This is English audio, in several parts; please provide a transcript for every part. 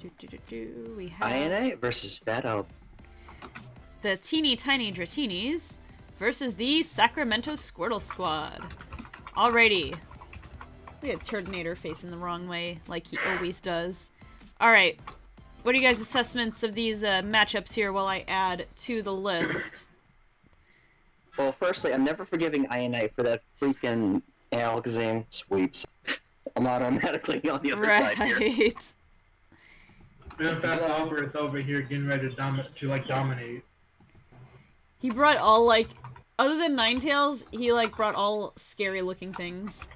We have Eienite versus Fathalpert. the teeny tiny Dratinis versus the Sacramento Squirtle squad. Alrighty. We had Turtonator facing the wrong way, like he always does. Alright. What are you guys' assessments of these matchups here while I add to the list? Well, firstly, I'm never forgiving Eienite for that freaking Alakazam sweeps. I'm automatically on the other side here. Right. And Fathalpert is over here getting ready to dominate. He brought all, like, other than Ninetales, he, like, brought all scary-looking things.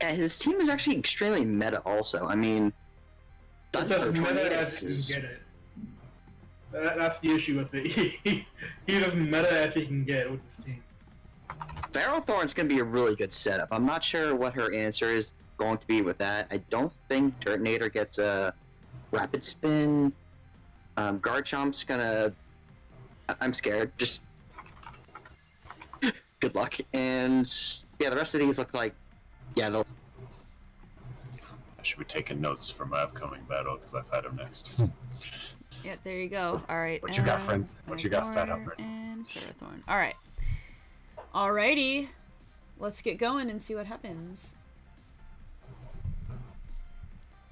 Yeah, his team is actually extremely meta also. I mean... It's as meta as he can get it. That's the issue with it. He's as meta as he can get with his team. Ferrothorn's going to be a really good setup. I'm not sure what her answer is going to be with that. I don't think Turtonator gets a Rapid Spin. Garchomp's gonna... I'm scared. Just... good luck. And... yeah, the rest of these look like... yeah, they'll... I should be taking notes for my upcoming battle, because I've had him next. Yeah, there you go. Alright. What you got, friend? What you got, Fathalpert? And Ferrothorn. Alright. Alrighty. Let's get going and see what happens.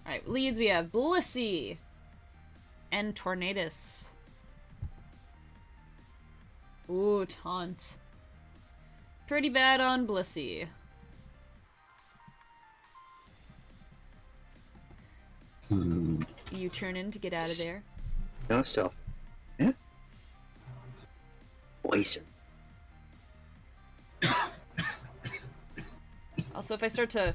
Alright, leads we have Blissey and Tornadus. Ooh, Taunt. Pretty bad on Blissey. You turn in to get out of there. no stuff. Yeah. Poison. Also, if I start to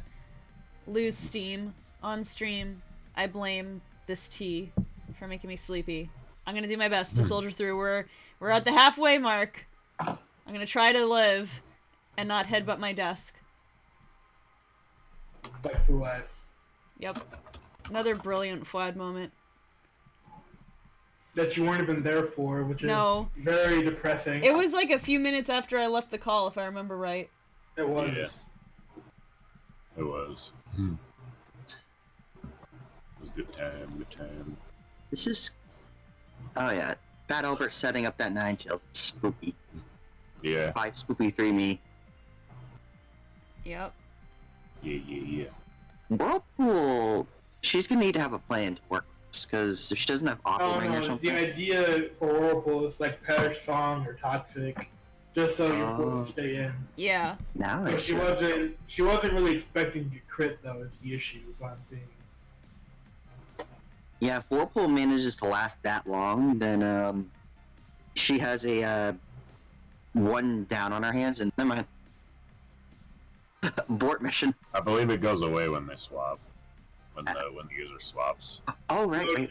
lose steam on stream, I blame this tea for making me sleepy. I'm gonna do my best to soldier through. We're at the halfway mark. I'm gonna try to live and not headbutt my desk. Like Fuad. Yep. Another brilliant Fuad moment. That you weren't even there for, which is very depressing. It was like a few minutes after I left the call, if I remember right. It was. Yeah. It was. It was good time, good time. This is... oh yeah. Fathalpert setting up that Ninetales. Spooky. Yeah. 5 spooky, 3 me. Yep. Yeah. Whirlpool... she's gonna need to have a plan to work this, because if she doesn't have Aqua Ring or something... the idea for Whirlpool is like Perish Song or Toxic, just so you're forced to stay in. Yeah. Now But it's... she wasn't really expecting to crit though, is the issue, is what I'm seeing. yeah, if Whirlpool manages to last that long, then she has a 1 down on her hands, and never mind. Abort mission. I believe it goes away when they swap. When the user swaps. Oh, right.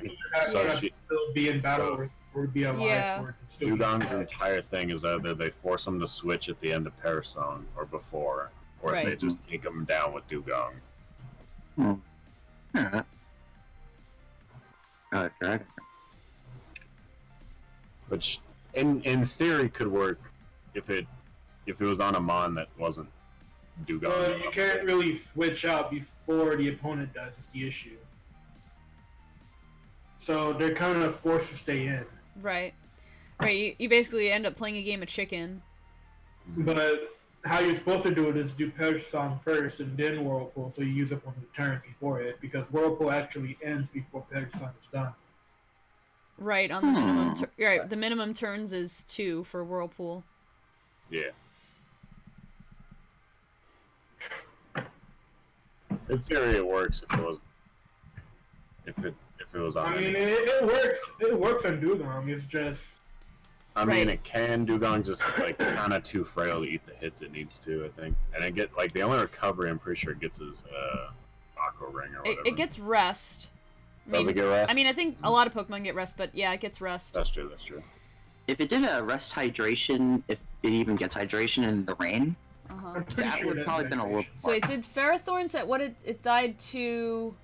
So So she- still be in battle or be alive. Yeah. Or still be Dugong's alive. entire thing is either they force him to switch at the end of Parasong or before, or they Right. just take him down with Dugong. Alright. Dragon. Which, in theory, could work if it was on a mon that wasn't Dugong. Well, you can't really switch out before the opponent does, is the issue. So they're kind of forced to stay in. Right. Right, you basically end up playing a game of chicken. But how you're supposed to do it is do Perish Song first and then Whirlpool, so you use up one of the turns before it, because Whirlpool actually ends before Perish Song is done. Right, on the minimum right, the minimum turns is 2 for Whirlpool. Yeah. In theory, it works if it was on. I mean, it works. It works on Dugong. It's just. I mean, Right. it can. Dugong's just like kind of too frail to eat the hits it needs to, I think. And it get like the only recovery I'm pretty sure it gets is Aqua Ring or whatever. It gets rest. Does it get rest? I mean, I think a lot of Pokemon get rest, but yeah, it gets rest. That's true. That's true. If it did a rest hydration, if it even gets hydration in the rain, Uh-huh. I'm pretty that sure would that's probably been a little... So it did Ferrothorn set what it died to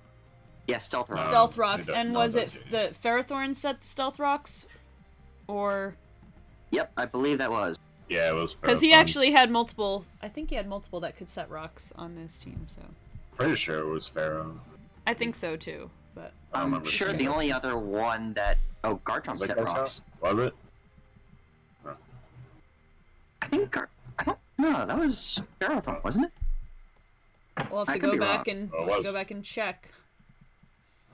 yeah, Stealth Rock. Stealth Rocks, it does- and no, was it it does, the Ferrothorn set the Stealth Rocks? Or... Yep, I believe that was. Yeah, it was. Because he Ferrothorn. actually had multiple... I think he had multiple that could set rocks on this team, so... Pretty sure it was Pharaoh. I think so, too. but I don't I'm remember sure seeing the it. only other one that Garchomp Was it set Garchomp? rocks. Was it? I think I don't know. That was Ferrothorn, wasn't it? we'll have I to could go be back wrong. and Oh, it we'll have to was. go back and check.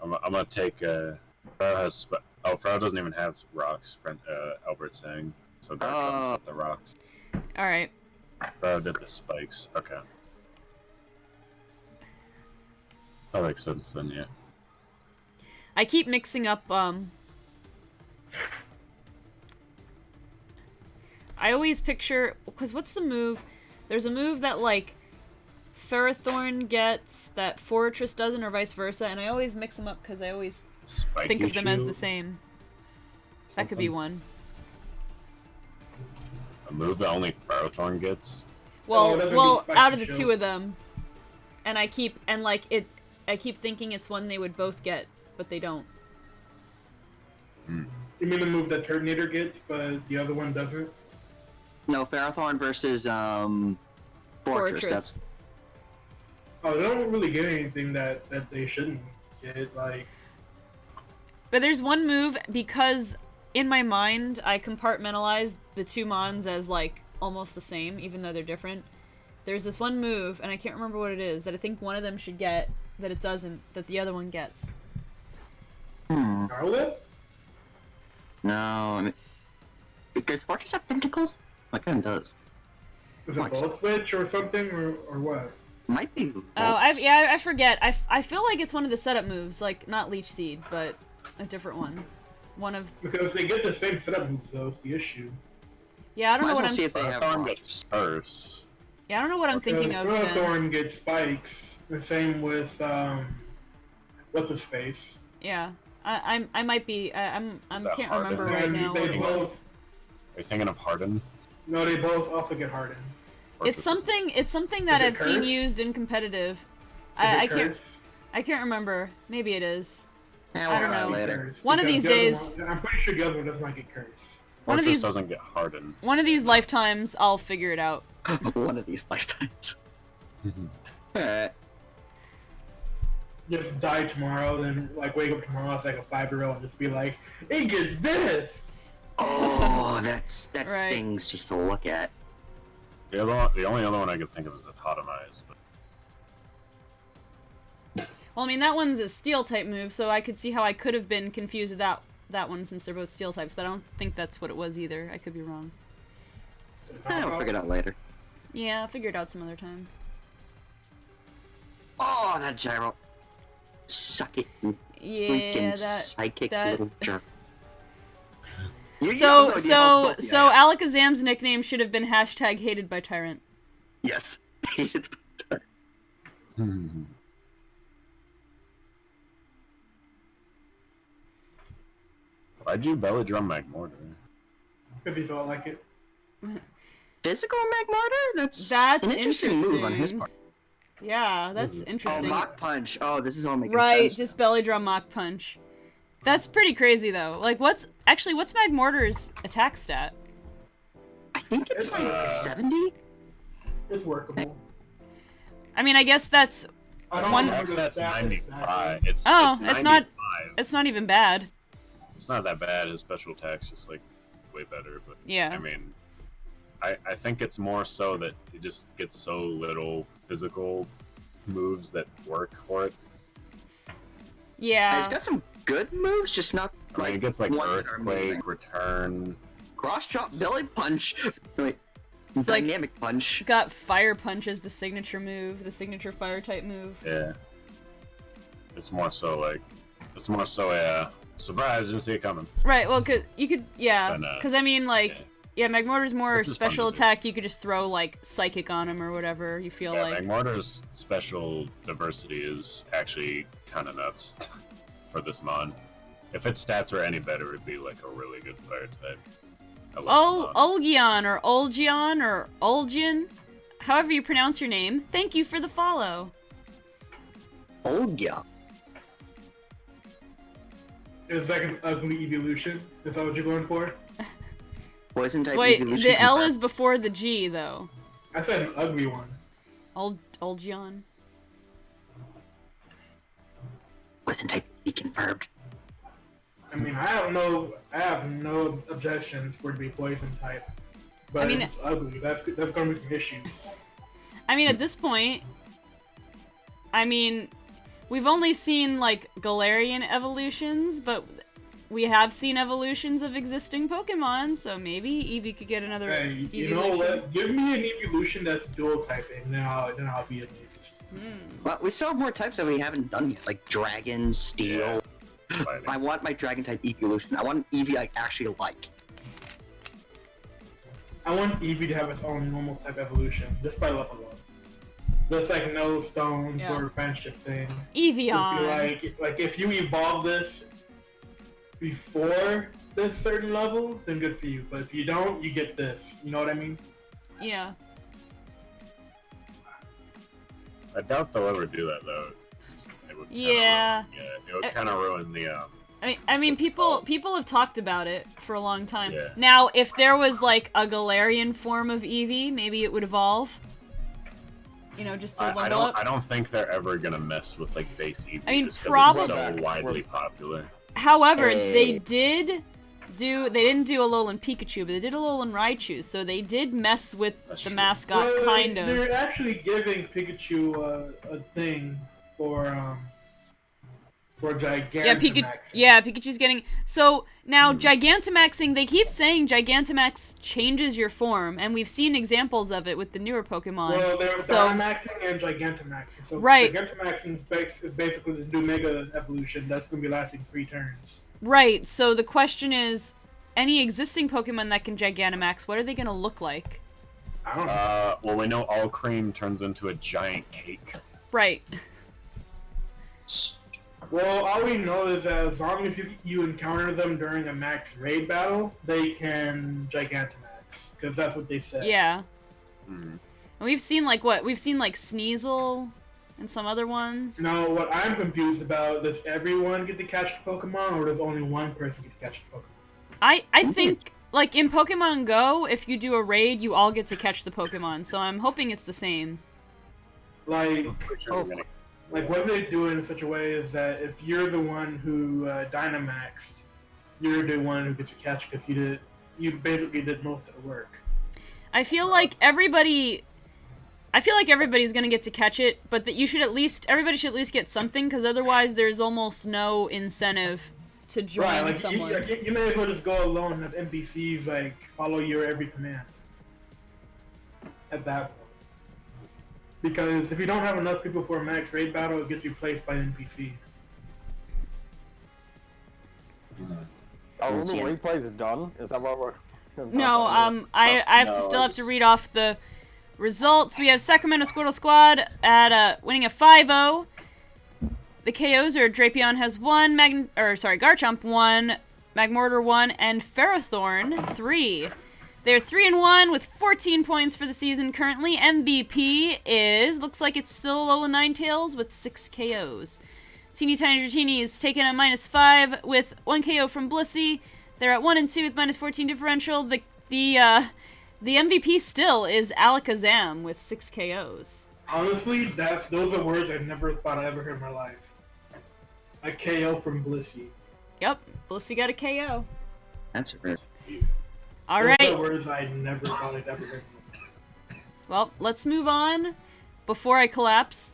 I'm gonna take. Pharaoh has. Pharaoh doesn't even have rocks. Friend Albert's saying. So Garchomp's at the rocks. All right. Pharaoh did the spikes. Okay. That makes sense then, yeah. I keep mixing up. I always picture, because what's the move? There's a move that like Ferrothorn gets that Fortress doesn't, or vice versa, and I always mix them up because I always think of them as the same. That could be one. A move that only Ferrothorn gets? Well, doesn't well, mean out of the Spike two of them, and I keep thinking it's one they would both get, but they don't. You mean the move that Turtonator gets, but the other one doesn't? No, Ferrothorn versus Fortress. That's Oh, they don't really get anything that they shouldn't get. Like, But there's one move, because in my mind I compartmentalized the two Mons as like almost the same, even though they're different. There's this one move, and I can't remember what it is, that I think one of them should get, that it doesn't, that the other one gets. Garlet? no. I mean, does Fortress have tentacles? Like kind of does. Is it Like so. Bolt Switch or something, or what? Might be. I forget. I feel like it's one of the setup moves, like not Leech Seed, but a different one. One of. Because they get the same setup moves, though, is the issue. Yeah, I don't know what I'm. See if they have Ferrothorn rocks. gets first. Yeah, I don't know what I'm thinking of. Then. Ferrothorn gets spikes. The same with what's his face. Yeah, I might be. I Is that can't Harden? remember right And now they what it was. both. Are you thinking of Harden? No, they both also get hardened. It's something. It's something that Is it I've seen Curse? used in competitive. Is I it can't. Curse? I can't remember. Maybe it is. Yeah, I don't we'll know. know later. Curse, One of because these the other days- one- I'm pretty sure the other one does not get curse. One of Fortress these- doesn't get Harden. One of these lifetimes, I'll figure it out. One of these lifetimes. Alright. Just die tomorrow, then like wake up tomorrow as like a 5-year-old and just be like, it gets this. Oh, that Right. stings just to look at. The only other one I could think of is the Totemize, but Well, I mean, that one's a steel type move, so I could see how I could have been confused with that one since they're both steel types, but I don't think that's what it was either. I could be wrong. We'll figure it out later. Yeah, I'll figure it out some other time. Oh, that gyro. Suck it, you Yeah, freaking that. psychic that- little jerk. You don't So, know the so, whole so Sophia. Alakazam's nickname should have been hashtag hated by Tyrant. Yes. why'd you belly drum Magmortar? If he felt like it. Physical Magmortar? That's That's an interesting move on his interesting. part. Yeah, that's Oh, interesting. Mach Punch. Oh, this is all making Right, sense. just belly drum Mach Punch. That's pretty crazy though. Like, what's Magmortar's attack stat? I think it's like 70? It's workable. I mean, I guess that's. I don't One- remember the That's stat 95. exactly. It's Oh, it's it's not- 95. It's not even bad. It's not that bad. His special attack's just like way better, but Yeah. I mean, I think it's more so that it just gets so little physical moves that work for it. It's Yeah. got some good moves, just not Like it gets like ones that are amazing. Earthquake, Return. Cross chop, belly punch. Wait, It's like- dynamic punch. Got Fire Punch as the signature move, the signature fire type move. Yeah. It's more so a surprise, didn't see it coming. Right. Well, yeah. And, Because I mean, like, yeah, Magmortar's more Which is fun special to do. attack. You could just throw like Psychic on him or whatever you feel Yeah, like. Magmortar's special diversity is actually kind of nuts for this mon. If its stats were any better, it'd be like a really good fire type. I love the mon. Olgion or Olgion or Olgian, however you pronounce your name. Thank you for the follow. Old yeah. It's like an ugly evolution. Is that what you're going for? Poison type Wait, evolution. the L is before the G though. I said an ugly one. Olgion. Poison type Be confirmed. I mean, I have no objections for it to be poison type, but I mean, it's ugly. That's gonna be some issues. I mean, at this point, I mean, we've only seen, like, Galarian evolutions, but we have seen evolutions of existing Pokemon, so maybe Eevee could get another Hey, you evolution. know what? Give me an evolution that's dual typing, then I'll be amazed. Well, we still have more types that we haven't done yet, like Dragon, Steel. Fighting. I want my Dragon type evolution. I want an Eevee I actually like. I want Eevee to have its own normal type evolution, just by level up. Just like no stones Yeah. or friendship thing. Eevee Just on. be like if you evolve this before this certain level, then good for you. But if you don't, you get this. You know what I mean? Yeah. I doubt they'll ever do that though. It would Yeah. It would kind of ruin the I mean, people have talked about it for a long time. Yeah. Now, if there was, like, a Galarian form of Eevee, maybe it would evolve. You know, just to level up. I don't think they're ever gonna mess with like base Eevee. I mean, just 'cause probably- it's so widely popular. However, Hey. they didn't do Alolan Pikachu, but they did Alolan Raichu, so they did mess with That's the true. mascot, Well, kind of. They're actually giving Pikachu a thing for Gigantamax. Pikachu's getting... So, now, Gigantamaxing, they keep saying Gigantamax changes your form, and we've seen examples of it with the newer Pokemon. Well, they're So- Dynamaxing and Gigantamaxing. So Right. Gigantamaxing is basically the new Mega evolution that's going to be lasting 3 turns. Right, so the question is, any existing Pokemon that can Gigantamax, what are they going to look like? I don't know. Well, we know all cream turns into a giant cake. Right. Well, all we know is that as long as you encounter them during a max raid battle, they can Gigantamax. Because that's what they said. Yeah. Hmm. And we've seen, like, what? We've seen, like, Sneasel and some other ones. Now, what I'm confused about, does everyone get to catch the Pokemon, or does only one person get to catch the Pokemon? I think, like, in Pokemon Go, if you do a raid, you all get to catch the Pokemon, so I'm hoping it's the same. Like, Sure, we're gonna- like what they do in such a way is that if you're the one who Dynamaxed, you're the one who gets to catch because you basically did most of the work. I feel like everybody's gonna get to catch it, but that everybody should at least get something, because otherwise there's almost no incentive to join Right, like someone. you may as well just go alone and have NPCs like follow your every command. At that point. Because if you don't have enough people for a max raid battle, it gets replaced by NPC. Oh, the replays is done? Is that what we're... No, I still have to read off the results. We have Sacramento Squirtle Squad at winning a 5-0. The KOs are Drapion has 1, Garchomp 1, Magmortar 1, and Ferrothorn 3. They're 3-1 with 14 points for the season currently. MVP looks like it's still Alolan Ninetales with 6 KOs. Teeny Tiny Dratinis taking a -5 with 1 KO from Blissey. They're at 1 and 2 with -14 differential. The MVP still is Alakazam with 6 KOs. Honestly, those are words I never thought I'd ever heard in my life. A KO from Blissey. Yep, Blissey got a KO. That's right. All Those right. are words I never thought I'd ever heard. Well, let's move on before I collapse.